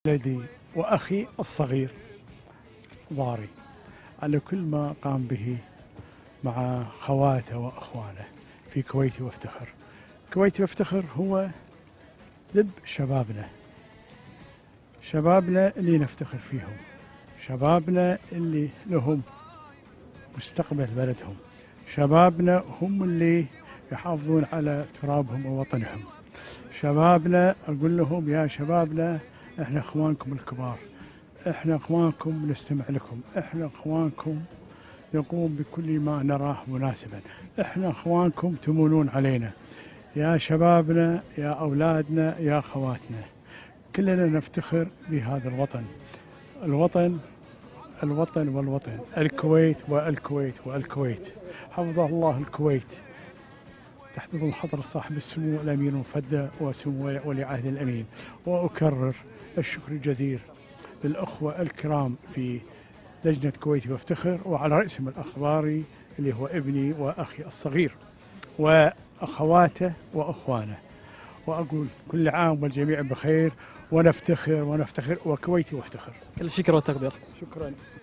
ولدي وأخي الصغير ضاري على كل ما قام به مع خواته وأخوانه في كويتي وافتخر. كويتي وافتخر هو لب شبابنا اللي نفتخر فيهم، شبابنا اللي لهم مستقبل بلدهم، شبابنا هم اللي يحافظون على ترابهم ووطنهم. شبابنا أقول لهم يا شبابنا احنا اخوانكم الكبار، احنا اخوانكم نستمع لكم، احنا اخوانكم نقوم بكل ما نراه مناسبا، احنا اخوانكم تمونون علينا. يا شبابنا يا اولادنا يا اخواتنا، كلنا نفتخر بهذا الوطن. الوطن الوطن والوطن، الكويت والكويت والكويت. حفظ الله الكويت تحت ظل حضرة صاحب السمو الأمير المفدى وسمو ولي عهد الأمين. وأكرر الشكر الجزيل للأخوة الكرام في لجنة كويتي وافتخر، وعلى رأسهم الأخباري اللي هو ابني وأخي الصغير وأخواته وأخوانه. وأقول كل عام والجميع بخير، ونفتخر وكويتي وافتخر. كل الشكر والتقدير. شكرا.